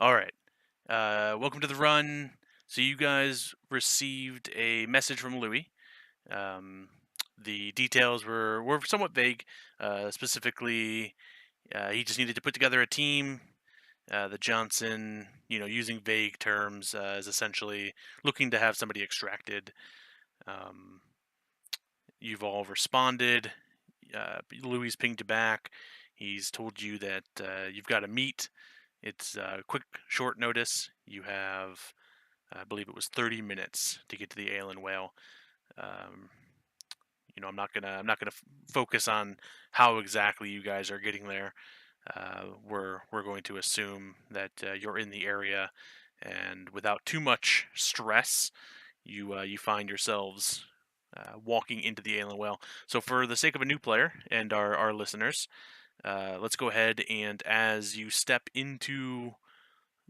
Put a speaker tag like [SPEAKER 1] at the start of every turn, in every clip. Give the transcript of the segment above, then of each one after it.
[SPEAKER 1] All right. Welcome to the run. So you guys received a message from Louis. Um, the details were somewhat vague. Specifically, he just needed to put together a team. The Johnson, using vague terms, is essentially looking to have somebody extracted. Um, you've all responded. Louis pinged you back. He's told you that you've got to meet. It's quick, short notice. You have, I believe it was 30 minutes to get to the Ale and Whale. Um, I'm not gonna focus on how exactly you guys are getting there. We're going to assume that you're in the area, and without too much stress, you find yourselves walking into the Ale and Whale. So, for the sake of a new player and our listeners, let's go ahead and as you step into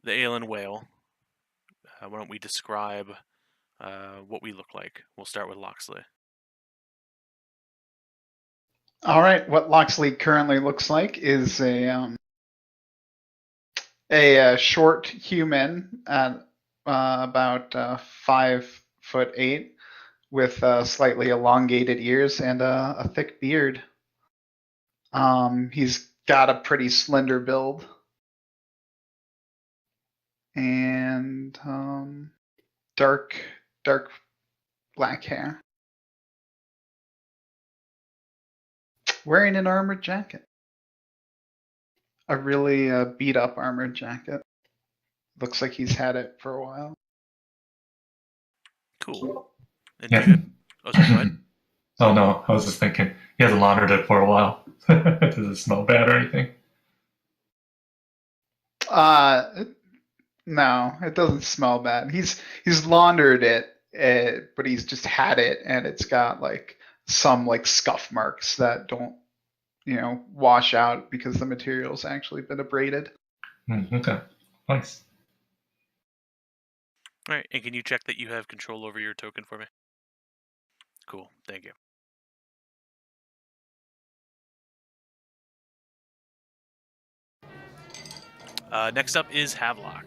[SPEAKER 1] the Ale and Whale, why don't we describe what we look like? We'll start with Loxley.
[SPEAKER 2] All right, what Loxley currently looks like is a short human at about 5'8", with slightly elongated ears and a thick beard. He's got a pretty slender build and dark black hair. Wearing an armored jacket. A really beat up armored jacket. Looks like he's had it for a while.
[SPEAKER 1] Cool. And
[SPEAKER 3] Yeah.
[SPEAKER 1] oh, sorry, go ahead.
[SPEAKER 3] Oh no, I was just thinking he hasn't laundered it for a while. Does it smell bad or anything?
[SPEAKER 2] No, it doesn't smell bad. He's laundered it, but he's just had it, and it's got like some like scuff marks that don't, wash out because the material's actually been abraded.
[SPEAKER 3] Okay, nice.
[SPEAKER 1] All right, and can you check that you have control over your token for me? Cool, thank you. Next up is Havelock.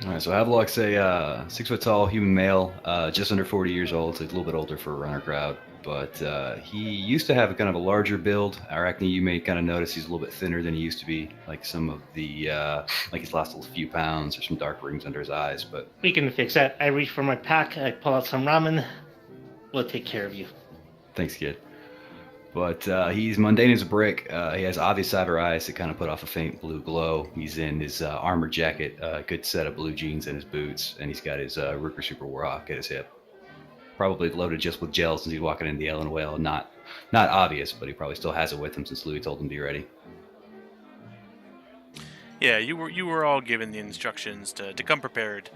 [SPEAKER 4] All right, so Havelock's a 6 foot tall human male, just under 40 years old. So he's a little bit older for a runner crowd, but he used to have a kind of a larger build. Arachne, you may kind of notice he's a little bit thinner than he used to be. Like some of the, like he's lost a few pounds or some dark rings under his eyes. But
[SPEAKER 5] we can fix that. I reach for my pack. I pull out some ramen. We'll take care of you.
[SPEAKER 4] Thanks, kid. But he's mundane as a brick. He has obvious cyber eyes that kind of put off a faint blue glow. He's in his armored jacket, a good set of blue jeans and his boots, and he's got his Rooker Super Warhawk at his hip. Probably loaded just with gel since he's walking into the Ale and Whale. Not obvious, but he probably still has it with him since Louis told him to be ready.
[SPEAKER 1] Yeah, you were all given the instructions to come prepared.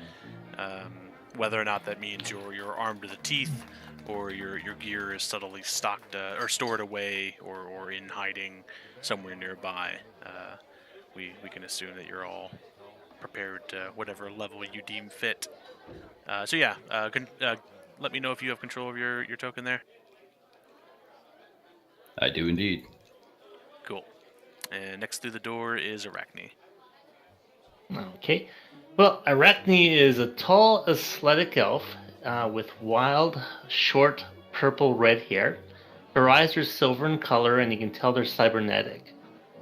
[SPEAKER 1] Whether or not that means you're armed to the teeth, or your gear is subtly stocked or stored away, or in hiding somewhere nearby. We can assume that you're all prepared to whatever level you deem fit. Let me know if you have control of your token there.
[SPEAKER 4] I do indeed.
[SPEAKER 1] Cool. And next through the door is Arachne.
[SPEAKER 5] Okay. Well, Arachne is a tall, athletic elf with wild, short, purple-red hair. Her eyes are silver in color, and you can tell they're cybernetic.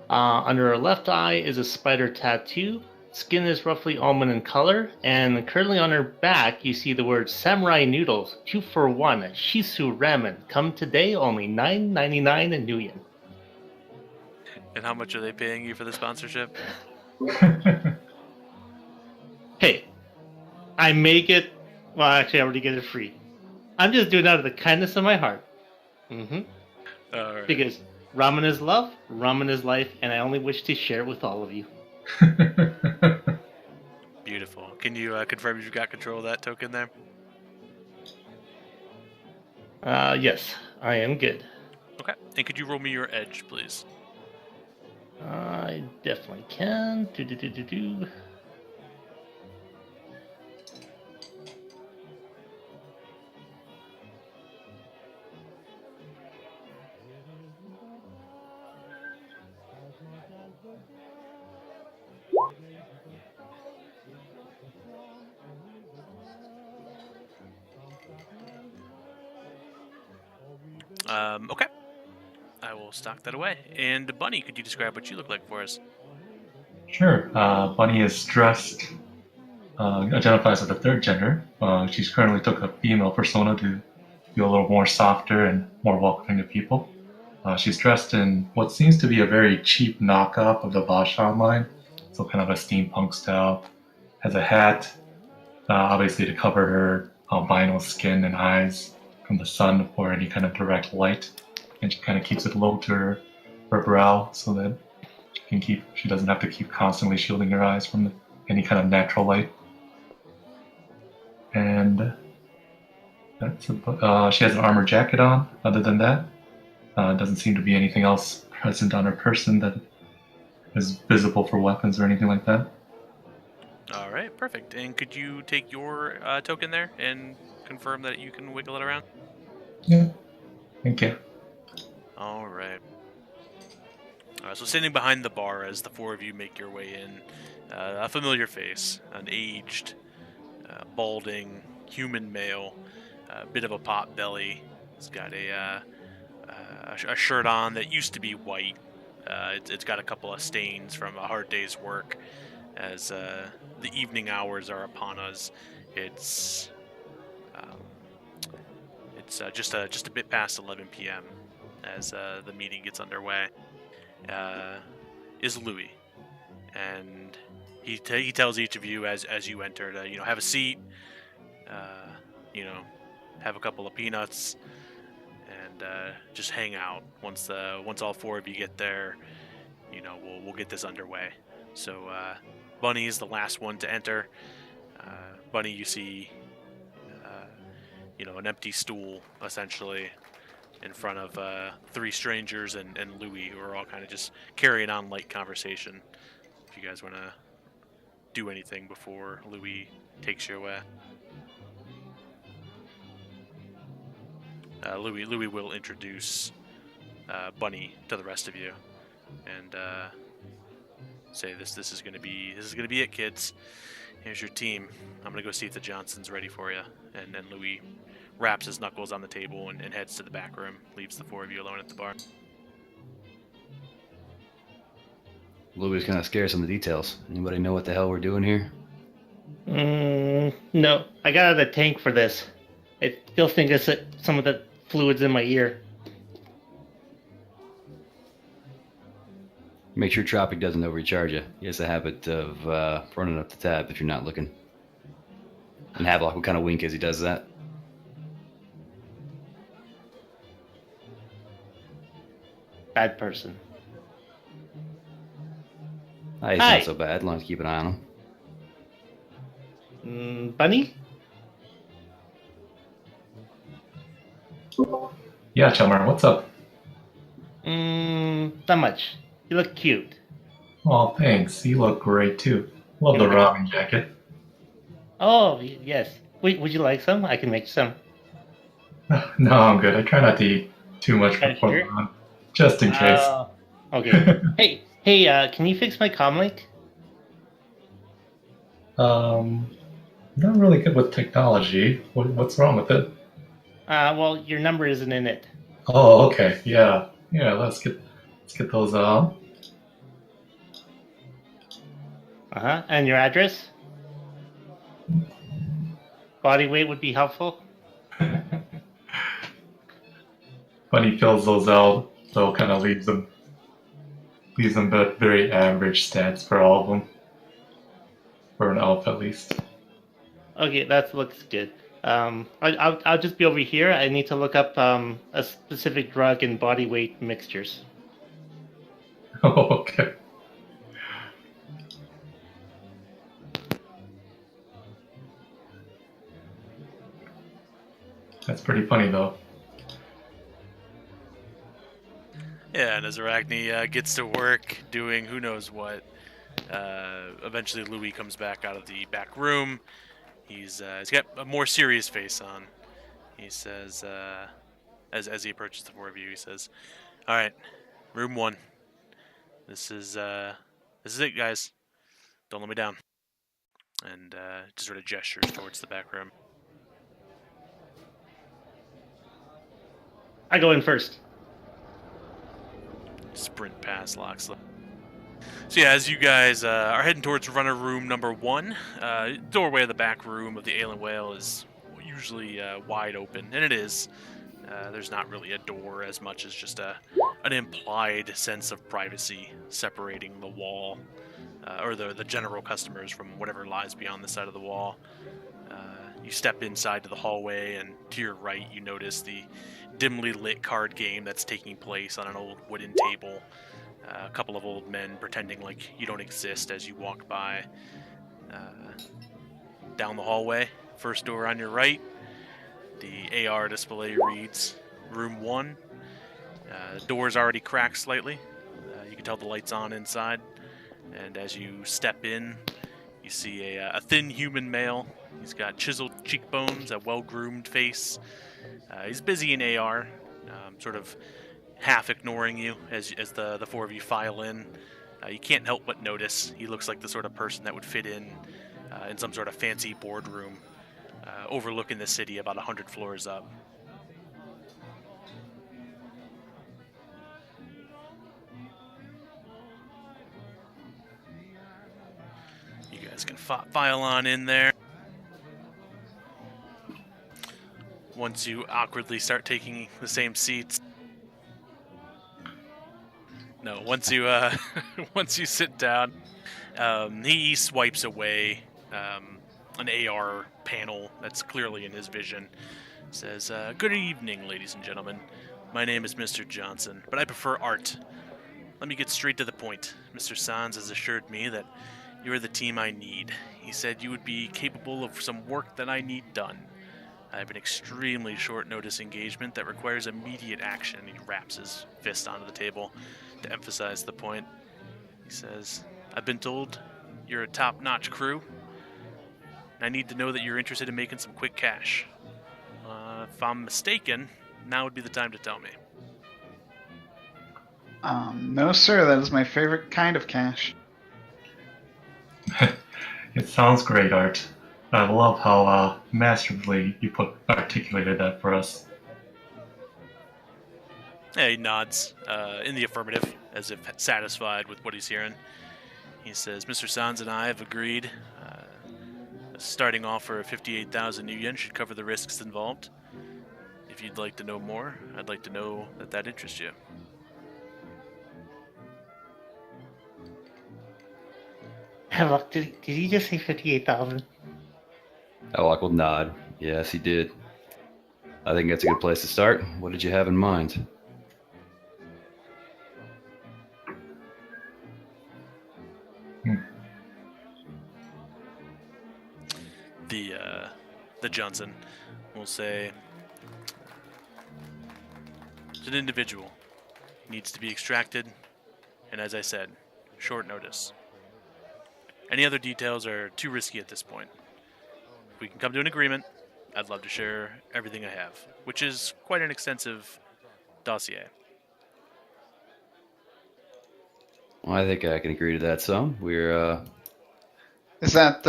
[SPEAKER 5] Under her left eye is a spider tattoo. Skin is roughly almond in color, and currently on her back you see the words Samurai Noodles, 2 for 1, Shisu Ramen. Come today, only $9.99 in Nuyen.
[SPEAKER 1] And how much are they paying you for the sponsorship?
[SPEAKER 5] Hey, I make it. Well, actually, I already get it free. I'm just doing it out of the kindness of my heart.
[SPEAKER 1] Right.
[SPEAKER 5] Because ramen is love, ramen is life, and I only wish to share it with all of you.
[SPEAKER 1] Beautiful. Can you confirm you've got control of that token there?
[SPEAKER 5] Yes, I am good.
[SPEAKER 1] Okay. And could you roll me your edge, please?
[SPEAKER 5] I definitely can.
[SPEAKER 1] Okay. I will stock that away. And Bunny, could you describe what you look like for us?
[SPEAKER 3] Sure. Bunny is dressed, identifies as the third gender. She's currently took a female persona to feel a little more softer and more welcoming to people. She's dressed in what seems to be a very cheap knockoff of the Vashon line, so kind of a steampunk style. Has a hat, obviously to cover her albino skin and eyes from the sun or any kind of direct light, and she kind of keeps it low to her brow so that she doesn't have to keep constantly shielding her eyes from any kind of natural light. And she has an armor jacket on. Other than that, doesn't seem to be anything else present on her person that is visible for weapons or anything like that.
[SPEAKER 1] All right, perfect. And could you take your token there and confirm that you can wiggle it around?
[SPEAKER 3] Yeah. Thank you.
[SPEAKER 1] All right. So standing behind the bar as the four of you make your way in, a familiar face, an aged, balding human male, a bit of a pot belly. He's got a shirt on that used to be white. It's got a couple of stains from a hard day's work as the evening hours are upon us. It's just a bit past 11 p.m. as the meeting gets underway. Is Louis, and he tells each of you as you enter to have a seat, have a couple of peanuts, and just hang out. Once all four of you get there, we'll get this underway. So Bunny is the last one to enter. Bunny, you see, an empty stool essentially in front of three strangers and Louis, who are all kind of just carrying on light conversation. If you guys want to do anything before Louis takes you away. Louis will introduce Bunny to the rest of you, and say this is gonna be it, kids. Here's your team. I'm gonna go see if the Johnson's ready for you. And then Louis wraps his knuckles on the table and heads to the back room, leaves the four of you alone at the bar.
[SPEAKER 4] Louis is kind of scarce on the details. Anybody know what the hell we're doing here?
[SPEAKER 5] No. I got out of the tank for this. I still think it's some of the fluids in my ear.
[SPEAKER 4] Make sure Tropic doesn't overcharge you. He has a habit of running up the tab if you're not looking. And Havelock will kind of wink as he does that.
[SPEAKER 5] Bad person.
[SPEAKER 4] He's
[SPEAKER 5] Hi.
[SPEAKER 4] not so bad, as long as you keep an eye on him.
[SPEAKER 5] Bunny?
[SPEAKER 3] Yeah, Chalmer, what's up?
[SPEAKER 5] Not much. You look cute.
[SPEAKER 3] Oh, thanks. You look great too. Love the ramen jacket.
[SPEAKER 5] Oh, yes. Wait, would you like some? I can make some.
[SPEAKER 3] No, I'm good. I try not to eat too much before
[SPEAKER 5] Sure.
[SPEAKER 3] the run, just in case.
[SPEAKER 5] Okay. Hey, can you fix my comlink?
[SPEAKER 3] Not really good with technology. What's wrong with it?
[SPEAKER 5] Well, your number isn't in it.
[SPEAKER 3] Oh, okay. Yeah. Let's get those on.
[SPEAKER 5] And your address? Body weight would be helpful.
[SPEAKER 3] Bunny fills those out, so kind of leaves them but very average stats for all of them. For an elf, at least.
[SPEAKER 5] Okay, that looks good. I'll just be over here. I need to look up a specific drug and body weight mixtures.
[SPEAKER 3] Oh, okay. That's pretty funny, though.
[SPEAKER 1] Yeah, and as Arachne gets to work doing who knows what, eventually Louis comes back out of the back room. He's got a more serious face on. He says, as he approaches the four of you, he says, "All right, room 1. This is it, guys. Don't let me down." And just sort of gestures towards the back room.
[SPEAKER 5] I go in first.
[SPEAKER 1] Sprint past Loxley. So yeah, as you guys are heading towards runner room number 1, doorway of the back room of the Alien Whale is usually wide open, and it is. There's not really a door as much as just an implied sense of privacy separating the wall, or the general customers from whatever lies beyond the side of the wall. You step inside to the hallway, and to your right, you notice the dimly lit card game that's taking place on an old wooden table. A couple of old men pretending like you don't exist as you walk by. Down the hallway, first door on your right, the AR display reads Room 1. The door's already cracked slightly. You can tell the light's on inside. And as you step in, you see a thin human male. He's got chiseled cheekbones, a well-groomed face. He's busy in AR, sort of half ignoring you as the four of you file in. You can't help but notice he looks like the sort of person that would fit in some sort of fancy boardroom overlooking the city about 100 floors up. You guys can file on in there. Once you awkwardly start taking the same seats. No, once you once you sit down, he swipes away an AR panel that's clearly in his vision. Says, "Good evening, ladies and gentlemen. My name is Mr. Johnson, but I prefer art. Let me get straight to the point. Mr. Sands has assured me that you are the team I need. He said you would be capable of some work that I need done. I have an extremely short notice engagement that requires immediate action." He raps his fist onto the table to emphasize the point. He says, "I've been told you're a top-notch crew, and I need to know that you're interested in making some quick cash. If I'm mistaken, now would be the time to tell me."
[SPEAKER 2] No, sir. That is my favorite kind of cash.
[SPEAKER 3] It sounds great, Art. I love how masterfully you articulated that for us.
[SPEAKER 1] Yeah, he nods in the affirmative, as if satisfied with what he's hearing. He says, "Mr. Sands and I have agreed a starting offer of 58,000 new yen should cover the risks involved. If you'd like to know more, I'd like to know that interests you."
[SPEAKER 5] Hemlock, did he just say 58,000?
[SPEAKER 4] Alok will nod. Yes, he did. I think that's a good place to start. What did you have in mind?
[SPEAKER 1] The Johnson will say, "It's an individual. Needs to be extracted, and as I said, short notice. Any other details are too risky at this point. If we can come to an agreement, I'd love to share everything I have, which is quite an extensive dossier."
[SPEAKER 4] Well, I think I can agree to that some. We're,
[SPEAKER 2] Is that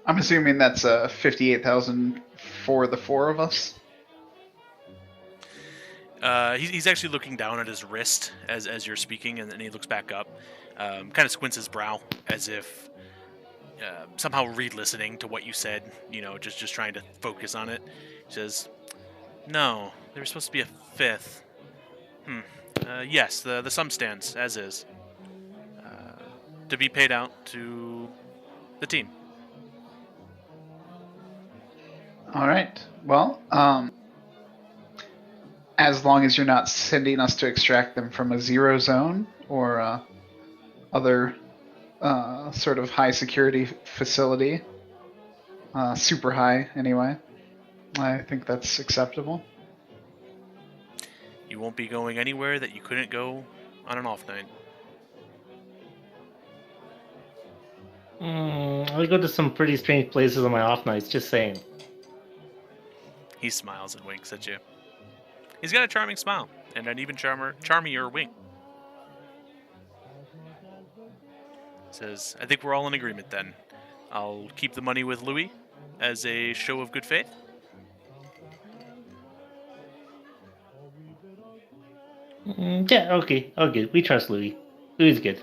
[SPEAKER 2] I'm assuming that's 58,000 for the four of us.
[SPEAKER 1] He's actually looking down at his wrist as you're speaking, and then he looks back up, kind of squints his brow as if somehow re-listening to what you said, just trying to focus on it. He says, "No, there was supposed to be a fifth. Yes, the sum stands, as is. To be paid out to the team."
[SPEAKER 2] All right. Well, as long as you're not sending us to extract them from a zero zone or other sort of high security facility, super high anyway, I think that's acceptable.
[SPEAKER 1] You won't be going anywhere that you couldn't go on an off night.
[SPEAKER 5] I go to some pretty strange places on my off nights, just saying.
[SPEAKER 1] He smiles and winks at you. He's got a charming smile and an even charmier wink. Says, "I think we're all in agreement then. I'll keep the money with Louis as a show of good faith."
[SPEAKER 5] Yeah, okay. Oh, good. We trust Louis. Louis good.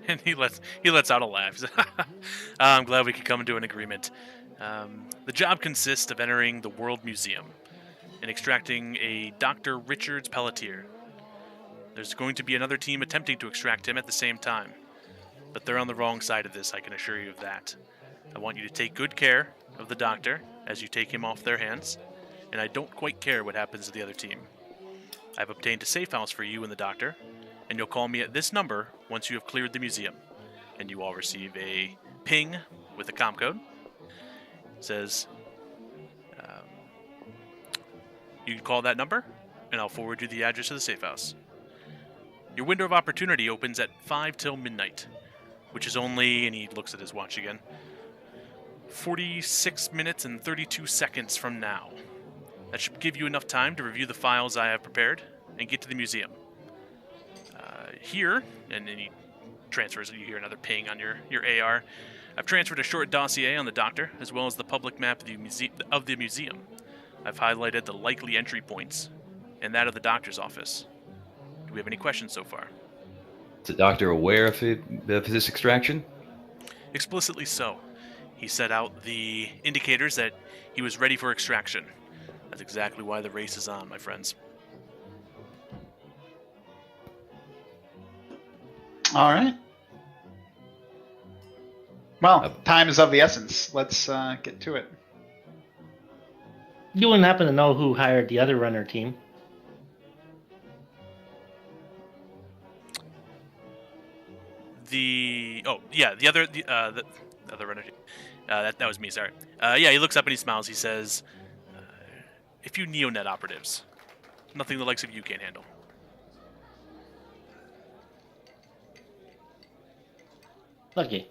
[SPEAKER 1] And he lets out a laugh. He says, I'm glad we could come to an agreement. The job consists of entering the World Museum and extracting a Dr. Richards Pelletier. There's going to be another team attempting to extract him at the same time, but they're on the wrong side of this, I can assure you of that. I want you to take good care of the doctor as you take him off their hands, and I don't quite care what happens to the other team. I've obtained a safe house for you and the doctor, and you'll call me at this number once you have cleared the museum, and you all receive a ping with a comm code. It says, you can call that number, and I'll forward you the address of the safe house. Your window of opportunity opens at 5 till midnight, which is only, and he looks at his watch again, 46 minutes and 32 seconds from now. That should give you enough time to review the files I have prepared and get to the museum. Here, and then he transfers, you hear another ping on your AR. I've transferred a short dossier on the doctor, as well as the public map of the museum. I've highlighted the likely entry points, and that of the doctor's office. Do we have any questions so far?
[SPEAKER 4] Is the doctor aware of this extraction?
[SPEAKER 1] Explicitly so. He set out the indicators that he was ready for extraction. That's exactly why the race is on, my friends.
[SPEAKER 2] All right. Well, time is of the essence. Let's get to it.
[SPEAKER 5] You wouldn't happen to know who hired the other runner team?
[SPEAKER 1] The other runner team. That was me. Sorry. He looks up and he smiles. He says, "If you Neonet operatives, nothing the likes of you can't handle."
[SPEAKER 5] Okay.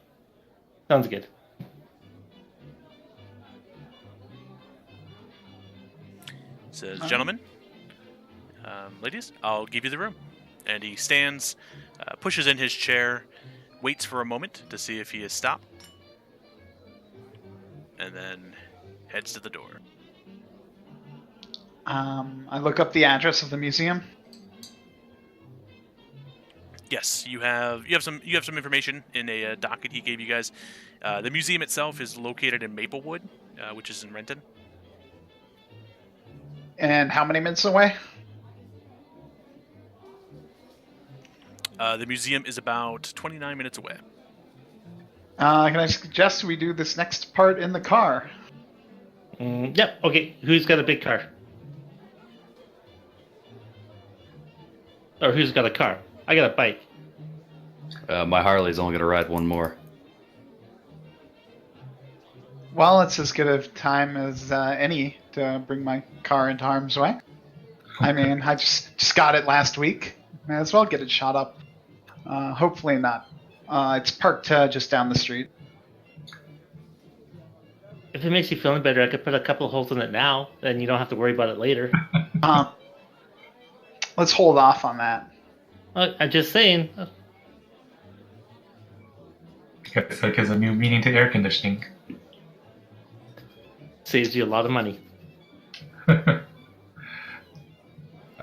[SPEAKER 5] Sounds good.
[SPEAKER 1] Says, "Gentlemen, ladies, I'll give you the room." And he stands, pushes in his chair, waits for a moment to see if he is stopped, and then heads to the door.
[SPEAKER 2] I look up the address of the museum.
[SPEAKER 1] Yes, you have some information in a docket he gave you guys. The museum itself is located in Maplewood, which is in Renton.
[SPEAKER 2] And how many minutes away?
[SPEAKER 1] The museum is about 29 minutes away.
[SPEAKER 2] Can I suggest we do this next part in the car?
[SPEAKER 5] Yep. Okay. Who's got a big car? Or who's got a car? I got a bike.
[SPEAKER 4] My Harley's only going to ride one more.
[SPEAKER 2] Well, it's as good a time as any to bring my car into harm's way. I mean, I just got it last week. May as well get it shot up. Hopefully not. It's parked just down the street.
[SPEAKER 5] If it makes you feel any better, I could put a couple of holes in it now, then you don't have to worry about it later.
[SPEAKER 2] Let's hold off on that.
[SPEAKER 5] I'm just saying.
[SPEAKER 3] It's like there's a new meaning to air conditioning.
[SPEAKER 5] Saves you a lot of money.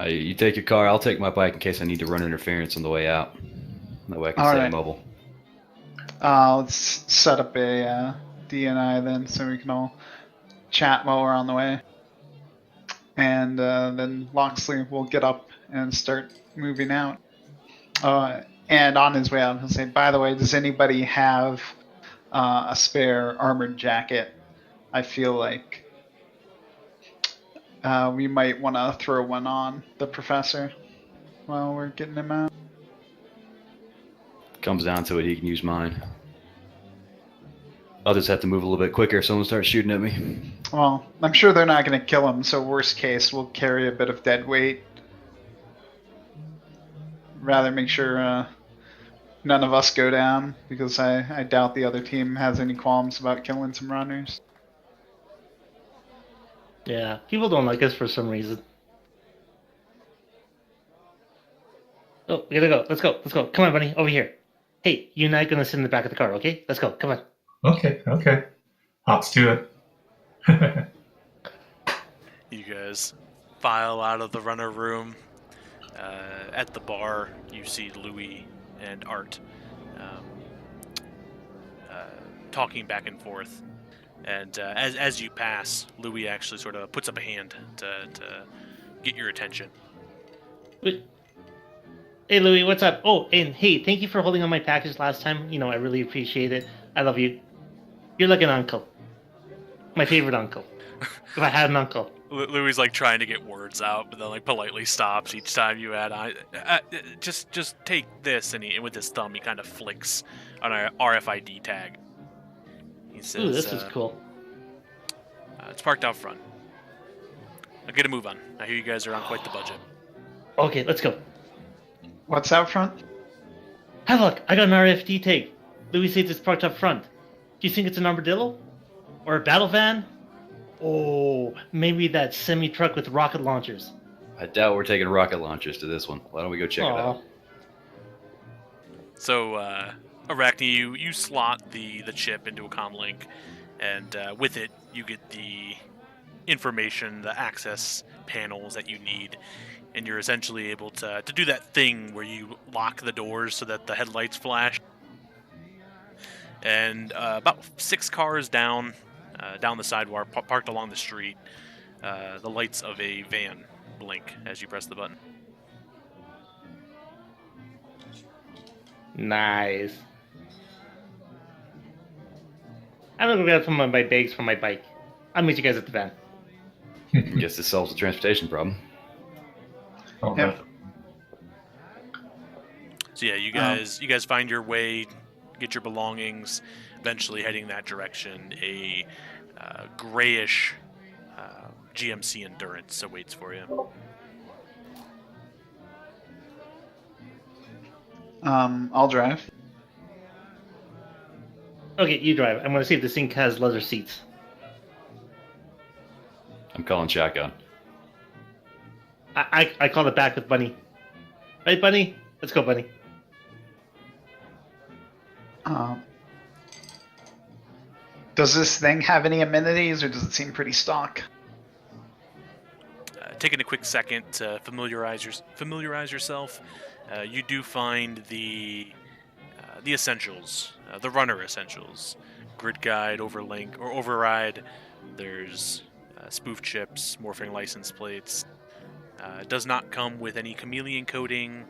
[SPEAKER 4] You take your car, I'll take my bike in case I need to run interference on the way out. That way I can
[SPEAKER 2] All
[SPEAKER 4] stay
[SPEAKER 2] right.
[SPEAKER 4] mobile.
[SPEAKER 2] Let's set up a DNI then so we can all chat while we're on the way. And then Loxley will get up and start moving out. And on his way out, he'll say, "By the way, does anybody have a spare armored jacket? I feel like we might want to throw one on the professor while we're getting him out."
[SPEAKER 4] Comes down to it, he can use mine. I'll just have to move a little bit quicker if someone starts shooting at me.
[SPEAKER 2] Well, I'm sure they're not going to kill him, so worst case, we'll carry a bit of dead weight. Rather make sure none of us go down, because I doubt the other team has any qualms about killing some runners.
[SPEAKER 5] Yeah, people don't like us for some reason. Oh, we gotta go. Let's go. Let's go. Come on, buddy. Over here. Hey, you and I are gonna sit in the back of the car, okay? Let's go. Come on.
[SPEAKER 3] Okay. Hops to it.
[SPEAKER 1] You guys file out of the runner room. At the bar, you see Louis and Art um, talking back and forth. And as you pass, Louis actually sort of puts up a hand to get your attention.
[SPEAKER 5] Wait. Hey, Louis, what's up? Oh, and hey, thank you for holding on my package last time. I really appreciate it. I love you. You're like an uncle. My favorite uncle. If I had an uncle.
[SPEAKER 1] Louis like trying to get words out, but then like politely stops each time you add on. Just take this, and with his thumb he kind of flicks on a RFID tag. He says,
[SPEAKER 5] Ooh, this is cool.
[SPEAKER 1] It's parked out front. Now get a move on. I hear you guys are on quite the budget.
[SPEAKER 5] Okay, let's go.
[SPEAKER 2] What's out front?
[SPEAKER 5] Have a look. I got an RFD tag. Louis says it's parked up front. Do you think it's an armadillo? Or a battle van? Oh, maybe that semi-truck with rocket launchers.
[SPEAKER 4] I doubt we're taking rocket launchers to this one. Why don't we go check it out?
[SPEAKER 1] So, Arachne, you slot the chip into a comm link, and with it, you get the information, the access panels that you need, and you're essentially able to do that thing where you lock the doors so that the headlights flash. And about 6 cars down the sidewalk, parked along the street, the lights of a van blink as you press the button.
[SPEAKER 5] Nice. I'm gonna go grab some of my bags from my bike. I'll meet you guys at the van.
[SPEAKER 4] Guess this solves the transportation problem.
[SPEAKER 3] Oh,
[SPEAKER 2] Yep.
[SPEAKER 1] So yeah, you guys find your way, get your belongings, eventually heading that direction. A grayish GMC Endurance awaits for you.
[SPEAKER 2] I'll drive.
[SPEAKER 5] Okay, you drive. I'm gonna see if this thing has leather seats.
[SPEAKER 4] I'm calling shotgun.
[SPEAKER 5] I call it back with Bunny. Right, Bunny? Let's go, Bunny.
[SPEAKER 2] Does this thing have any amenities, or does it seem pretty stock?
[SPEAKER 1] Taking a quick second to familiarize yourself, you do find the essentials, the runner essentials: grid guide, overlink or override. There's spoof chips, morphing license plates. It does not come with any chameleon coding.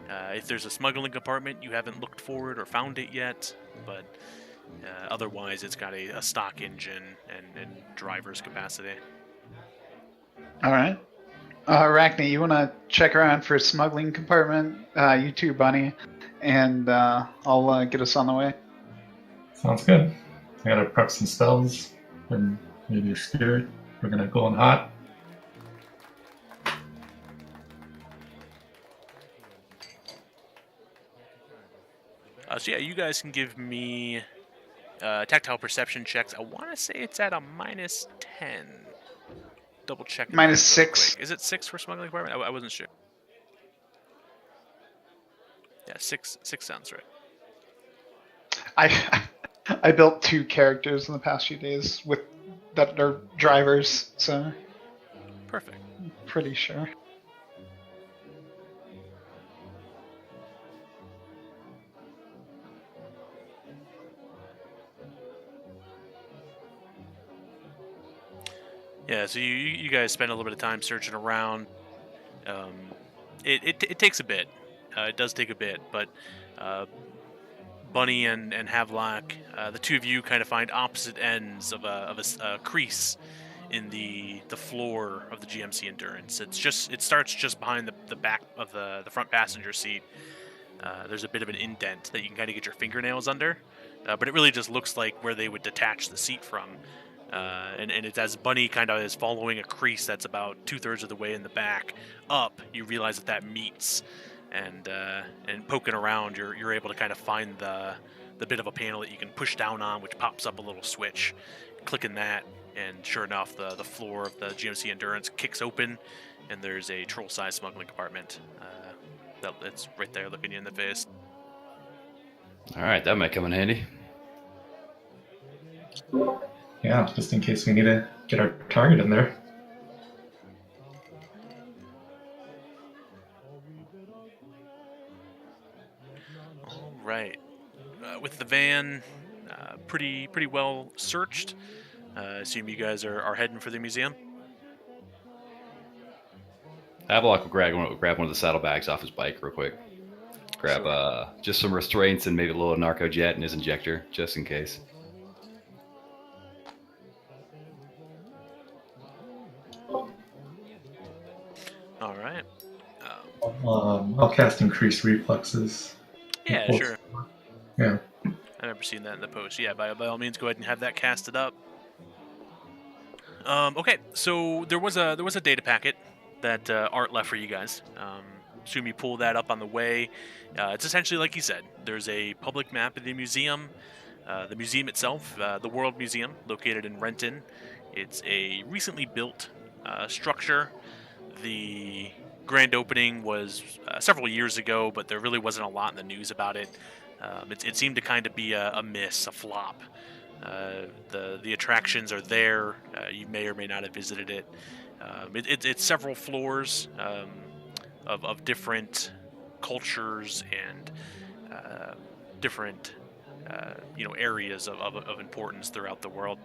[SPEAKER 1] If there's a smuggling compartment, you haven't looked for it or found it yet, but otherwise it's got a stock engine and driver's capacity.
[SPEAKER 2] All right. Arachne, you want to check around for a smuggling compartment? You too, Bunny. And I'll get us on the way.
[SPEAKER 3] sounds good. I gotta prep some spells and maybe a spirit. We're gonna go in hot.
[SPEAKER 1] So yeah, you guys can give me tactile perception checks. I want to say it's at a -10. Double check.
[SPEAKER 2] -6.
[SPEAKER 1] Is it 6 for smuggling compartment? I wasn't sure. Yeah, 6 sounds right.
[SPEAKER 2] I built 2 characters in the past few days with that are drivers, so
[SPEAKER 1] Perfect.
[SPEAKER 2] I'm pretty sure.
[SPEAKER 1] Yeah, so you guys spend a little bit of time searching around. It takes a bit. It does take a bit, but Bunny and Havelock, the two of you kind of find opposite ends of a crease in the floor of the GMC Endurance. It starts just behind the back of the front passenger seat. There's a bit of an indent that you can kind of get your fingernails under, but it really just looks like where they would detach the seat from. And it's as Bunny kind of is following a crease that's about 2/3 of the way in the back up, you realize that meets, and poking around, you're able to kind of find the bit of a panel that you can push down on, which pops up a little switch. Clicking that, and sure enough, the floor of the GMC Endurance kicks open, and there's a troll-sized smuggling compartment that's right there looking you in the face.
[SPEAKER 4] All right, that might come in handy.
[SPEAKER 3] Yeah, just in case we need to get our target in there.
[SPEAKER 1] right. With the van, pretty well searched. Assume you guys are heading for the museum.
[SPEAKER 4] Avalok will grab one of the saddlebags off his bike real quick. Grab just some restraints and maybe a little narco jet in his injector, just in case.
[SPEAKER 1] All right.
[SPEAKER 3] I'll cast increased reflexes.
[SPEAKER 1] Yeah, sure.
[SPEAKER 3] Yeah.
[SPEAKER 1] I've never seen that in the post. Yeah, by all means, go ahead and have that casted up. Okay, so there was a data packet that Art left for you guys. Assume you pull that up on the way. It's essentially like you said. There's a public map of the museum. The museum itself, the World Museum, located in Renton. It's a recently built structure. The grand opening was several years ago, but there really wasn't a lot in the news about it. It seemed to kind of be a miss, a flop. The attractions are there. You may or may not have visited it. It's several floors of different cultures and different areas of importance throughout the world.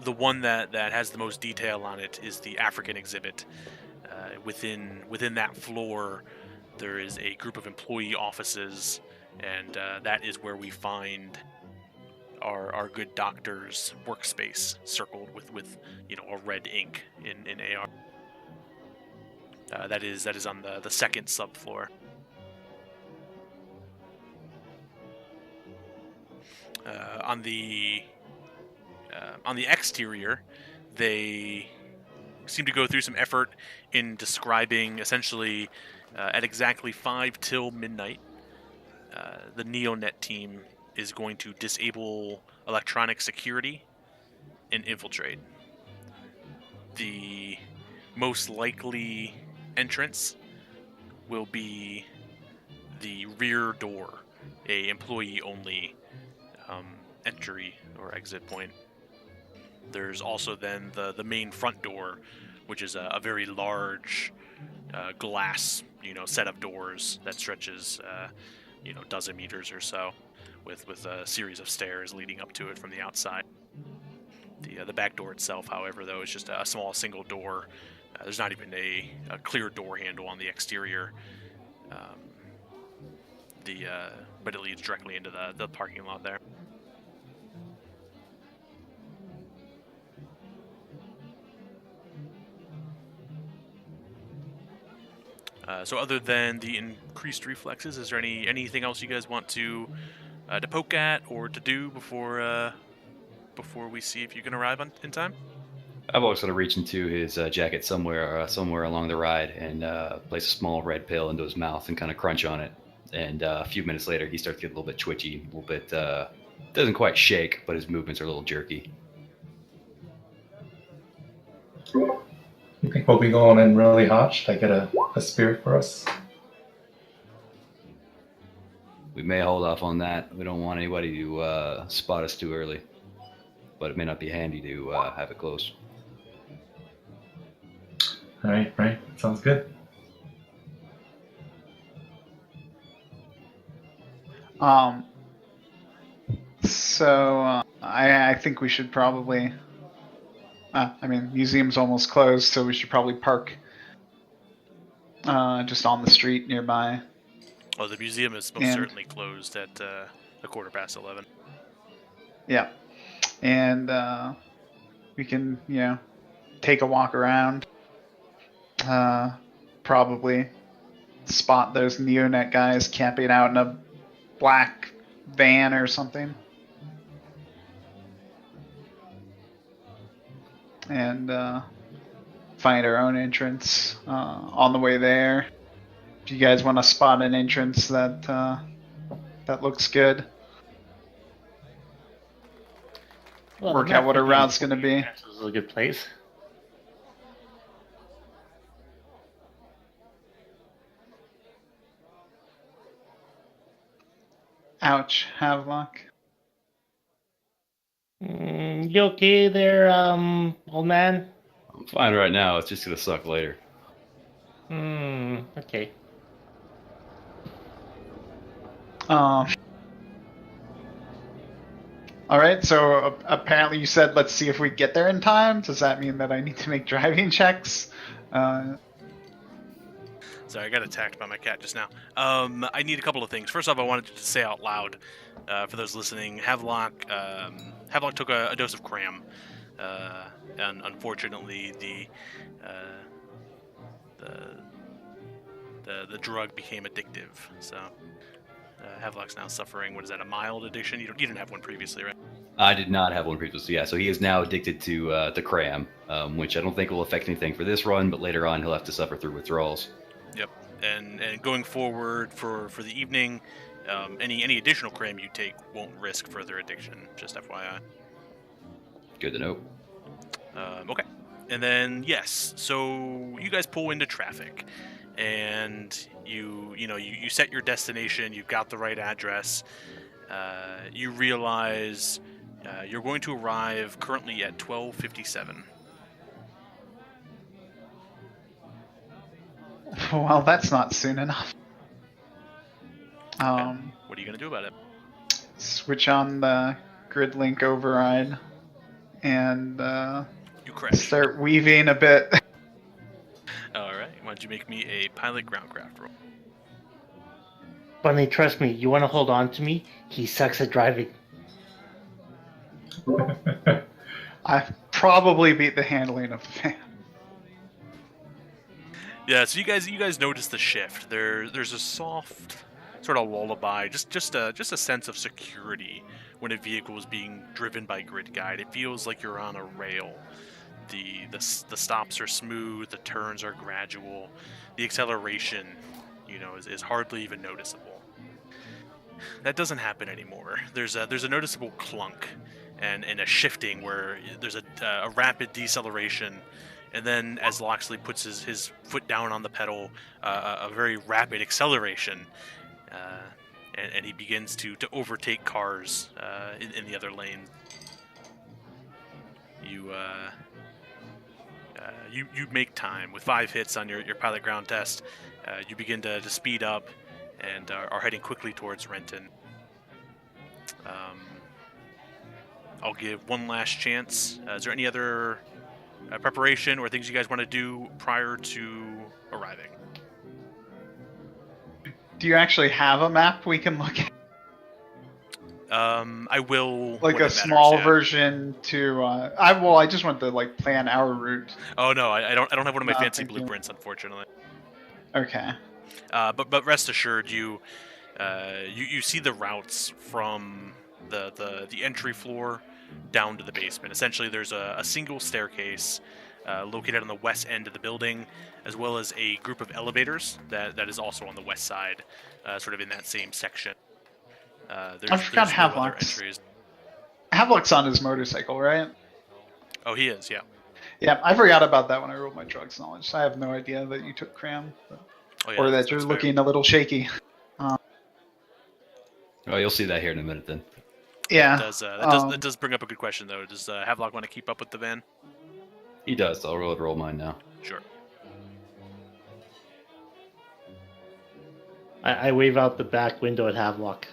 [SPEAKER 1] The one that has the most detail on it is the African exhibit. Within that floor, there is a group of employee offices, and that is where we find our good doctor's workspace circled with a red ink in AR. That is on the second subfloor. On the exterior, they seem to go through some effort in describing essentially at exactly 5 till midnight, the NeoNet team is going to disable electronic security and infiltrate. The most likely entrance will be the rear door, a employee-only entry or exit point. There's also then the main front door, which is a very large glass, set of doors that stretches, dozen meters or so, with a series of stairs leading up to it from the outside. The back door itself, however, though, is just a small single door. There's not even a clear door handle on the exterior. But it leads directly into the parking lot there. So other than the increased reflexes, is there anything else you guys want to poke at or to do before we see if you can arrive in time?
[SPEAKER 4] I've always going to reach into his jacket somewhere along the ride and place a small red pill into his mouth and kind of crunch on it. And a few minutes later, he starts to get a little bit twitchy, a little bit doesn't quite shake, but his movements are a little jerky.
[SPEAKER 3] You think we'll be going in really hot? Should I get a spirit for us?
[SPEAKER 4] We may hold off on that. We don't want anybody to spot us too early. But it may not be handy to have it close.
[SPEAKER 3] All right. Sounds good.
[SPEAKER 2] So I think we should probably. Museum's almost closed, so we should probably park just on the street nearby.
[SPEAKER 1] Oh, the museum is most certainly closed at 11:15.
[SPEAKER 2] Yeah, and we can, take a walk around. Probably spot those NeoNet guys camping out in a black van or something. And find our own entrance on the way there. If you guys want to spot an entrance that looks good, work out what our route's going to be.
[SPEAKER 5] This is a good place.
[SPEAKER 2] Ouch, Havelock.
[SPEAKER 5] You okay there, old man?
[SPEAKER 4] I'm fine right now. It's just going to suck later.
[SPEAKER 5] Okay.
[SPEAKER 2] All right, so apparently you said let's see if we get there in time. Does that mean that I need to make driving checks?
[SPEAKER 1] Sorry, I got attacked by my cat just now. I need a couple of things. First off, I wanted to say out loud, for those listening, Havelock took a dose of cram, and unfortunately the drug became addictive. So Havelock's now suffering. What is that? A mild addiction? You didn't have one previously, right?
[SPEAKER 4] I did not have one previously, yeah. So he is now addicted to the cram, which I don't think will affect anything for this run, but later on he'll have to suffer through withdrawals.
[SPEAKER 1] Yep. And going forward for the evening, any additional cram you take won't risk further addiction. Just FYI.
[SPEAKER 4] Good to know.
[SPEAKER 1] Okay. And then yes, so you guys pull into traffic, and you set your destination. You've got the right address. You realize you're going to arrive currently at 12:57.
[SPEAKER 2] Well, that's not soon enough.
[SPEAKER 1] What are you going to do about it?
[SPEAKER 2] Switch on the grid link override and
[SPEAKER 1] You crash.
[SPEAKER 2] start weaving a bit.
[SPEAKER 1] All right. Why don't you make me a pilot groundcraft roll?
[SPEAKER 5] Bunny, trust me, you want to hold on to me? He sucks at driving.
[SPEAKER 2] I probably beat the handling of the fan.
[SPEAKER 1] Yeah. So you guys notice the shift. There's a soft sort of lullaby, just a sense of security when a vehicle is being driven by grid guide. It feels like you're on a rail. The stops are smooth. The turns are gradual. The acceleration, is hardly even noticeable. That doesn't happen anymore. There's a noticeable clunk and a shifting where there's a rapid deceleration, and then as Loxley puts his foot down on the pedal, a very rapid acceleration, and he begins to overtake cars in the other lane. You make time with 5 hits on your pilot ground test. You begin to speed up and are heading quickly towards Renton. I'll give one last chance. Is there any other preparation or things you guys want to do prior to arriving?
[SPEAKER 2] Do you actually have a map we can look at?
[SPEAKER 1] I will.
[SPEAKER 2] Like
[SPEAKER 1] when
[SPEAKER 2] a
[SPEAKER 1] it
[SPEAKER 2] small
[SPEAKER 1] matters, yeah.
[SPEAKER 2] version to I just want to plan our route.
[SPEAKER 1] Oh no, I don't have one of my
[SPEAKER 2] No,
[SPEAKER 1] fancy
[SPEAKER 2] thank you.
[SPEAKER 1] blueprints, unfortunately.
[SPEAKER 2] Okay.
[SPEAKER 1] But rest assured, you see the routes from the entry floor down to the basement. Essentially, there's a single staircase located on the west end of the building, as well as a group of elevators that is also on the west side, sort of in that same section.
[SPEAKER 2] I forgot
[SPEAKER 1] there's no other
[SPEAKER 2] Havelock's.
[SPEAKER 1] entries.
[SPEAKER 2] Havelock's on his motorcycle, right?
[SPEAKER 1] Oh, he is, yeah.
[SPEAKER 2] Yeah, I forgot about that when I rolled my drugs knowledge. So I have no idea that you took cram,
[SPEAKER 1] Oh, yeah,
[SPEAKER 2] or
[SPEAKER 1] that's
[SPEAKER 2] that you're
[SPEAKER 1] fair.
[SPEAKER 2] looking a little shaky.
[SPEAKER 4] Oh, you'll see that here in a minute then.
[SPEAKER 2] Yeah.
[SPEAKER 1] That does bring up a good question, though. Does Havelock want to keep up with the van?
[SPEAKER 4] He does. I'll roll mine now.
[SPEAKER 1] Sure.
[SPEAKER 5] I wave out the back window at Havelock.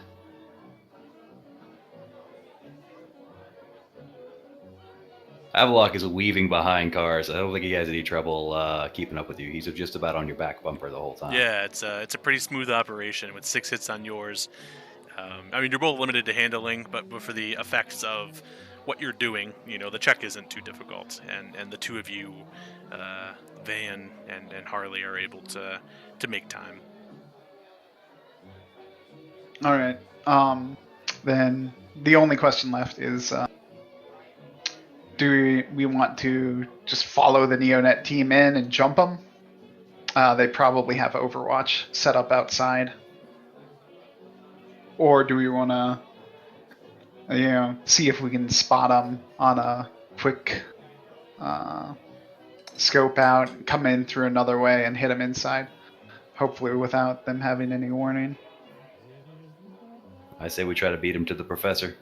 [SPEAKER 4] Havelock is weaving behind cars. I don't think he has any trouble keeping up with you. He's just about on your back bumper the whole time.
[SPEAKER 1] Yeah, it's a pretty smooth operation with 6 hits on yours. You're both limited to handling, but for the effects of what you're doing, the check isn't too difficult, and the two of you, Van and Harley, are able to make time.
[SPEAKER 2] All right. Then the only question left is, do we want to just follow the Neonet team in and jump them? They probably have Overwatch set up outside. Or do we want to, see if we can spot them on a quick scope out, come in through another way, and hit them inside? Hopefully without them having any warning.
[SPEAKER 4] I say we try to beat him to the professor.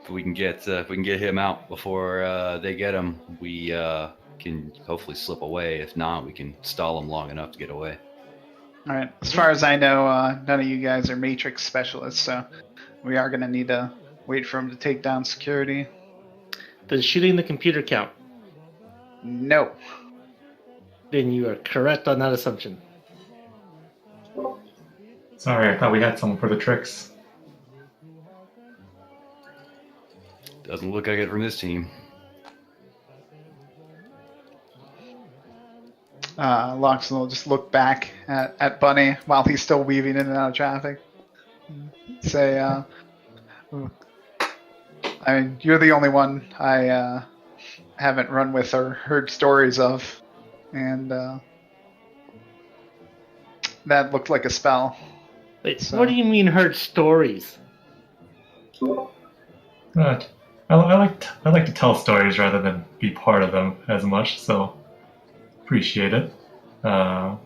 [SPEAKER 4] If we can get him out before they get him, we can hopefully slip away. If not, we can stall him long enough to get away.
[SPEAKER 2] All right. As far as I know, none of you guys are Matrix specialists, so we are going to need to wait for him to take down security.
[SPEAKER 5] Does shooting the computer count?
[SPEAKER 2] No.
[SPEAKER 5] Then you are correct on that assumption.
[SPEAKER 3] Sorry, I thought we had someone for the tricks.
[SPEAKER 4] Doesn't look like it from this team.
[SPEAKER 2] Loxton will just look back at Bunny while he's still weaving in and out of traffic. Say, I mean, you're the only one I haven't run with or heard stories of, and that looked like a spell.
[SPEAKER 5] Wait,
[SPEAKER 2] So-
[SPEAKER 5] what do you mean heard stories?
[SPEAKER 3] But I like to tell stories rather than be part of them as much, so appreciate it. But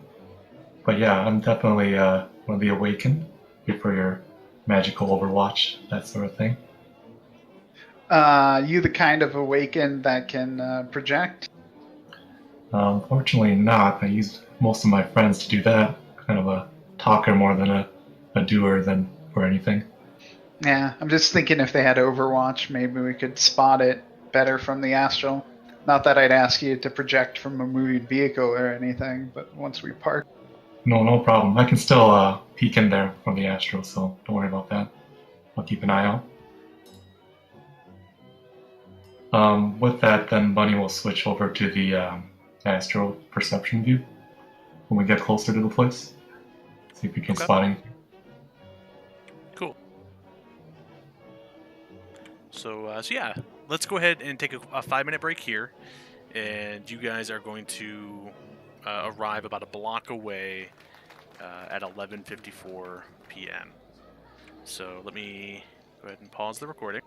[SPEAKER 3] yeah, I'm definitely one of the awakened. Here for your magical overwatch, that sort of thing.
[SPEAKER 2] You the kind of awakened that can project?
[SPEAKER 3] Fortunately not. I use most of my friends to do that. Kind of a talker more than a doer than for anything.
[SPEAKER 2] Yeah, I'm just thinking if they had Overwatch, maybe we could spot it better from the astral. Not that I'd ask you to project from a moving vehicle or anything, but once we park.
[SPEAKER 3] No problem. I can still peek in there from the astral, so don't worry about that. I'll keep an eye out. With that, then Bunny will switch over to the astral perception view when we get closer to the place. See if we can
[SPEAKER 1] Okay.
[SPEAKER 3] spot anything.
[SPEAKER 1] Cool. So yeah, let's go ahead and take a 5-minute break here, and you guys are going to arrive about a block away at 11:54 p.m. So let me go ahead and pause the recording.